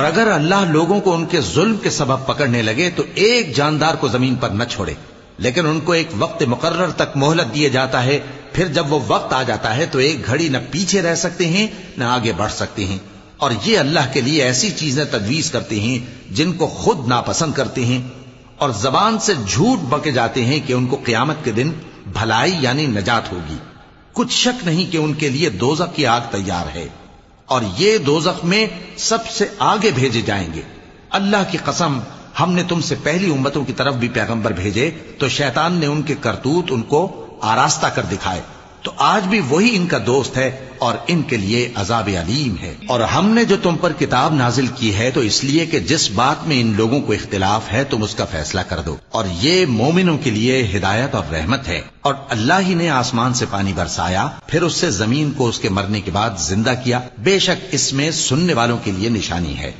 اور اگر اللہ لوگوں کو ان کے ظلم کے سبب پکڑنے لگے تو ایک جاندار کو زمین پر نہ چھوڑے، لیکن ان کو ایک وقت مقرر تک مہلت دیے جاتا ہے، پھر جب وہ وقت آ جاتا ہے تو ایک گھڑی نہ پیچھے رہ سکتے ہیں نہ آگے بڑھ سکتے ہیں۔ اور یہ اللہ کے لیے ایسی چیزیں تجویز کرتے ہیں جن کو خود ناپسند کرتے ہیں، اور زبان سے جھوٹ بکے جاتے ہیں کہ ان کو قیامت کے دن بھلائی یعنی نجات ہوگی۔ کچھ شک نہیں کہ ان کے لیے دوزخ کی آگ تیار ہے، اور یہ دوزخ میں سب سے آگے بھیجے جائیں گے۔ اللہ کی قسم، ہم نے تم سے پہلی امتوں کی طرف بھی پیغمبر بھیجے تو شیطان نے ان کے کرتوت ان کو آراستہ کر دکھائے، تو آج بھی وہی ان کا دوست ہے اور ان کے لیے عذاب علیم ہے۔ اور ہم نے جو تم پر کتاب نازل کی ہے تو اس لیے کہ جس بات میں ان لوگوں کو اختلاف ہے تم اس کا فیصلہ کر دو، اور یہ مومنوں کے لیے ہدایت اور رحمت ہے۔ اور اللہ ہی نے آسمان سے پانی برسایا، پھر اس سے زمین کو اس کے مرنے کے بعد زندہ کیا، بے شک اس میں سننے والوں کے لیے نشانی ہے۔